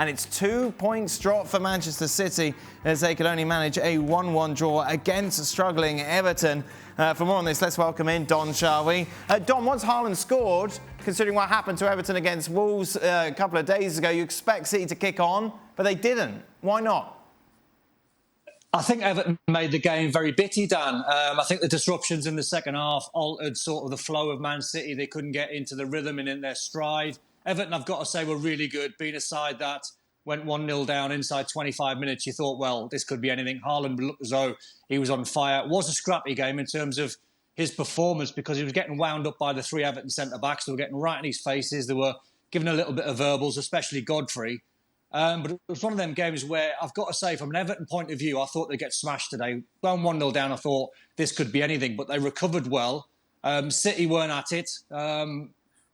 and it's 2 points drop for Manchester City as they could only manage a 1-1 draw against struggling Everton. For more on this, let's welcome in Don, shall we? Don, once Haaland scored, considering what happened to Everton against Wolves a couple of days ago, you expect City to kick on, but they didn't. Why not? I think Everton made the game very bitty, Dan. I think the disruptions in the second half altered sort of the flow of Man City. They couldn't get into the rhythm and in their stride. Everton, I've got to say, were really good. Being a side that went 1-0 down inside 25 minutes, you thought, well, this could be anything. Haaland looked as though he was on fire. It was a scrappy game in terms of his performance because he was getting wound up by the three Everton centre-backs. They were getting right in his faces. They were giving a little bit of verbals, especially Godfrey. But it was one of them games where I've got to say, from an Everton point of view, I thought they'd get smashed today. Going 1-0 down, I thought this could be anything, but they recovered well. City weren't at it.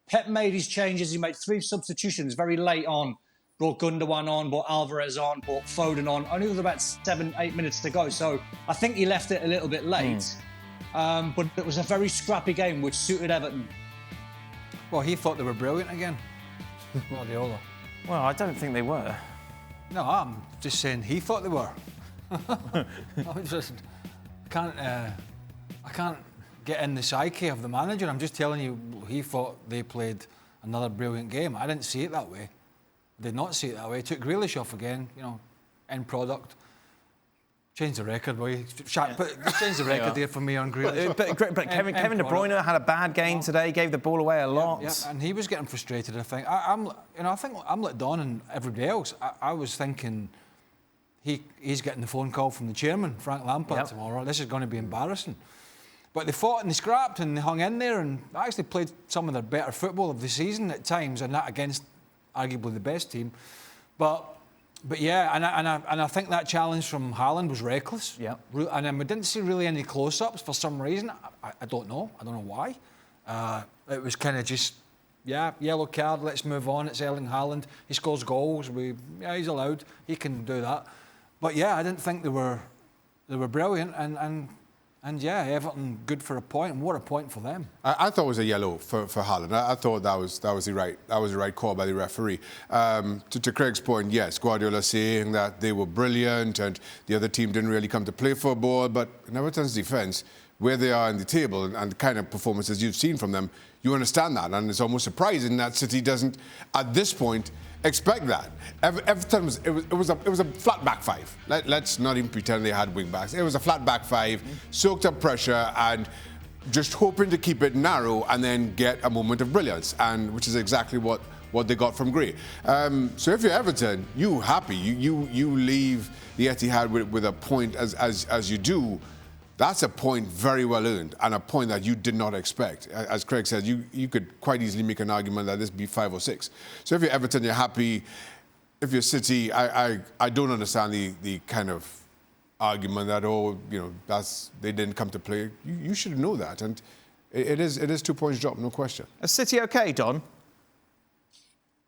Pep made his changes. He made 3 substitutions very late on. Brought Gundogan on, brought Alvarez on, brought Foden on. Only with about 7-8 minutes to go. So I think he left it a little bit late. But it was a very scrappy game, which suited Everton. Well, he thought they were brilliant again. Guardiola. Well, I don't think they were. No, I'm just saying he thought they were. I can't get in the psyche of the manager. I'm just telling you, he thought they played another brilliant game. I didn't see it that way. Did not see it that way. Took Grealish off again, end product. Change the record, boy. Change the record there for me on Grealish. But Kevin De Bruyne had a bad game today, gave the ball away a lot. Yeah, and he was getting frustrated, I think. I think I'm like Don and everybody else. I was thinking he's getting the phone call from the chairman, Frank Lampard, tomorrow. This is going to be embarrassing. But they fought and they scrapped and they hung in there and actually played some of their better football of the season at times, and that against arguably the best team. But yeah, and I think that challenge from Haaland was reckless. Yeah. And then we didn't see really any close-ups for some reason. I don't know. I don't know why. It was kind of just, yellow card, let's move on. It's Erling Haaland. He scores goals. He's allowed. He can do that. But yeah, I didn't think they were brilliant. And yeah, Everton good for a point, and what a point for them. I thought it was a yellow for Haaland. I thought that was the right call by the referee. To Craig's point, yes, Guardiola saying that they were brilliant and the other team didn't really come to play football, but in Everton's defence, where they are in the table and the kind of performances you've seen from them, you understand that, and it's almost surprising that City doesn't, at this point, expect that. Everton was a flat back five. Let's not even pretend they had wing backs. It was a flat back five, soaked up pressure and just hoping to keep it narrow and then get a moment of brilliance, and which is exactly what they got from Gray. So if you're Everton, you happy. You leave the Etihad with a point as you do. That's a point very well earned and a point that you did not expect. As Craig said, you could quite easily make an argument that this be 5 or 6. So if you're Everton, you're happy. If you're City, I don't understand the kind of argument that, they didn't come to play. You should know that. And it is 2 points drop, no question. Is City okay, Don?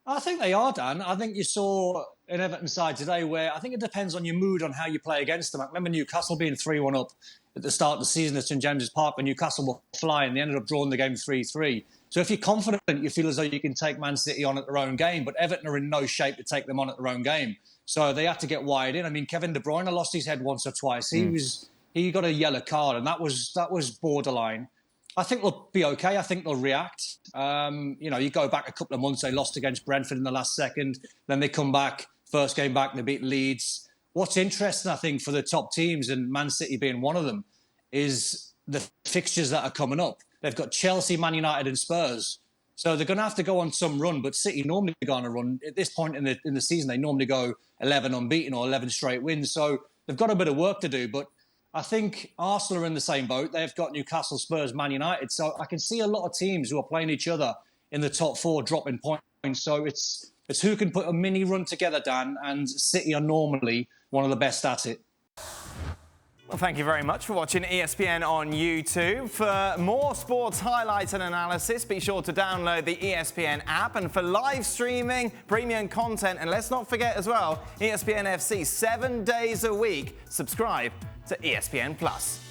I think they are, Dan. I think you saw an Everton side today where I think it depends on your mood on how you play against them. I remember Newcastle being 3-1 up at the start of the season at St James's Park when Newcastle were flying. They ended up drawing the game 3-3. So if you're confident, you feel as though you can take Man City on at their own game, but Everton are in no shape to take them on at their own game. So they had to get wired in. I mean, Kevin De Bruyne lost his head once or twice. He got a yellow card, and that was borderline. I think they'll be okay. I think they'll react. You go back a couple of months, they lost against Brentford in the last second. Then they come back, first game back, they beat Leeds. What's interesting, I think, for the top teams, and Man City being one of them, is the fixtures that are coming up. They've got Chelsea, Man United and Spurs. So they're going to have to go on some run, but City normally go on a run. At this point in the season, they normally go 11 unbeaten or 11 straight wins. So they've got a bit of work to do, but I think Arsenal are in the same boat. They've got Newcastle, Spurs, Man United. So I can see a lot of teams who are playing each other in the top 4 dropping points. So it's who can put a mini run together, Dan, and City are normally one of the best at it. Well, thank you very much for watching ESPN on YouTube. For more sports highlights and analysis, be sure to download the ESPN app. And for live streaming, premium content, and let's not forget as well, ESPN FC 7 days a week. Subscribe to ESPN+.